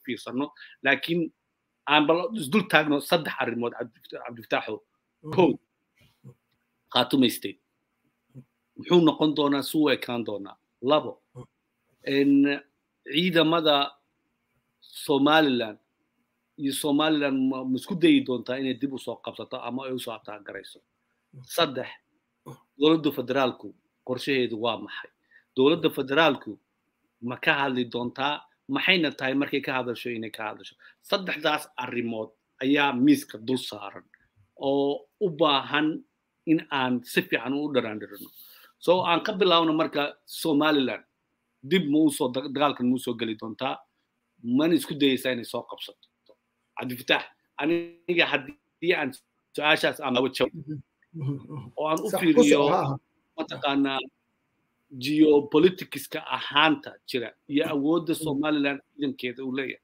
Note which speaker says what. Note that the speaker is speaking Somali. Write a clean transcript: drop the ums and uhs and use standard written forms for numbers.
Speaker 1: fiirsano laakiin aan bal isdul taagno saddex arrimood cabdifataaxo kow Khartoum State muxuu noqon doonaa suu ekaan doonaa labo ciidamada Somaliland iyo Somaliland ma isku dayi doontaa inay dib u soo qabsato ama ay u soo taageerayso saddex dowladda federaalku qorshaheedu waa maxay dowladda federaalku ma ka hadli doontaa maxayna tahay markay ka hadasho inay ka hadasho saddexdaas arrimood ayaa miiska dul saaran oo u baahan in aan si fiican u dharaandhirno so aan ka bilaawno marka Somaliland dib ma u soo dagaalkan ma u soo gali doontaa man isku dayaysaa inay soo qabsato cabdifataax aniga haddii aan su-aashaas aan laga jawaabo oo aan u fiiriyo mataqaanaa geopoliticska ahaanta jira iyo awoodda Somaliland ciidankeeda uu leeyahay